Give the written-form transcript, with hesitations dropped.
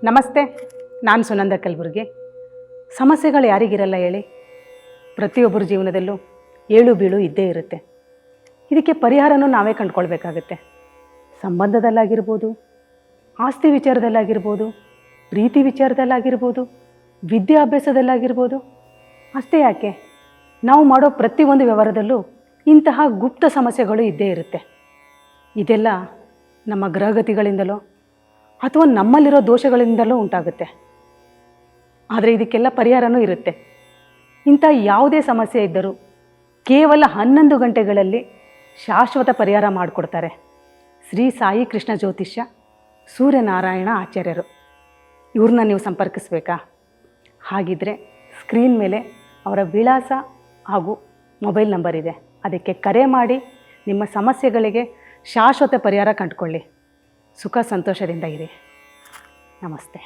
ನಮಸ್ತೆ, ನಾನು ಸುನಂದ ಕಲಬುರ್ಗಿ. ಸಮಸ್ಯೆಗಳು ಯಾರಿಗಿರಲ್ಲ ಹೇಳಿ? ಪ್ರತಿಯೊಬ್ಬರ ಜೀವನದಲ್ಲೂ ಏಳು ಬೀಳು ಇದ್ದೇ ಇರುತ್ತೆ. ಇದಕ್ಕೆ ಪರಿಹಾರನೂ ನಾವೇ ಕಂಡುಕೊಳ್ಬೇಕಾಗತ್ತೆ. ಸಂಬಂಧದಲ್ಲಾಗಿರ್ಬೋದು, ಆಸ್ತಿ ವಿಚಾರದಲ್ಲಾಗಿರ್ಬೋದು, ಪ್ರೀತಿ ವಿಚಾರದಲ್ಲಾಗಿರ್ಬೋದು, ವಿದ್ಯಾಭ್ಯಾಸದಲ್ಲಾಗಿರ್ಬೋದು. ಅಷ್ಟೇ ಯಾಕೆ, ನಾವು ಮಾಡೋ ಪ್ರತಿಯೊಂದು ವ್ಯವಹಾರದಲ್ಲೂ ಇಂತಹ ಗುಪ್ತ ಸಮಸ್ಯೆಗಳು ಇದ್ದೇ ಇರುತ್ತೆ. ಇದೆಲ್ಲ ನಮ್ಮ ಗ್ರಹಗತಿಗಳಿಂದಲೋ ಅಥವಾ ನಮ್ಮಲ್ಲಿರೋ ದೋಷಗಳಿಂದಲೂ ಉಂಟಾಗುತ್ತೆ. ಆದರೆ ಇದಕ್ಕೆಲ್ಲ ಪರಿಹಾರನೂ ಇರುತ್ತೆ. ಇಂಥ ಯಾವುದೇ ಸಮಸ್ಯೆ ಇದ್ದರೂ ಕೇವಲ 11 ಗಂಟೆಗಳಲ್ಲಿ ಶಾಶ್ವತ ಪರಿಹಾರ ಮಾಡಿಕೊಡ್ತಾರೆ ಶ್ರೀ ಸಾಯಿ ಕೃಷ್ಣ ಜ್ಯೋತಿಷ್ಯ ಸೂರ್ಯನಾರಾಯಣ ಆಚಾರ್ಯರು. ಇವ್ರನ್ನ ನೀವು ಸಂಪರ್ಕಿಸಬೇಕಾ? ಹಾಗಿದ್ರೆ ಸ್ಕ್ರೀನ್ ಮೇಲೆ ಅವರ ವಿಳಾಸ ಹಾಗೂ ಮೊಬೈಲ್ ನಂಬರ್ ಇದೆ. ಅದಕ್ಕೆ ಕರೆ ಮಾಡಿ ನಿಮ್ಮ ಸಮಸ್ಯೆಗಳಿಗೆ ಶಾಶ್ವತ ಪರಿಹಾರ ಕಂಡುಕೊಳ್ಳಿ. ಸುಖ ಸಂತೋಷದಿಂದ ಇರಿ. ನಮಸ್ತೆ.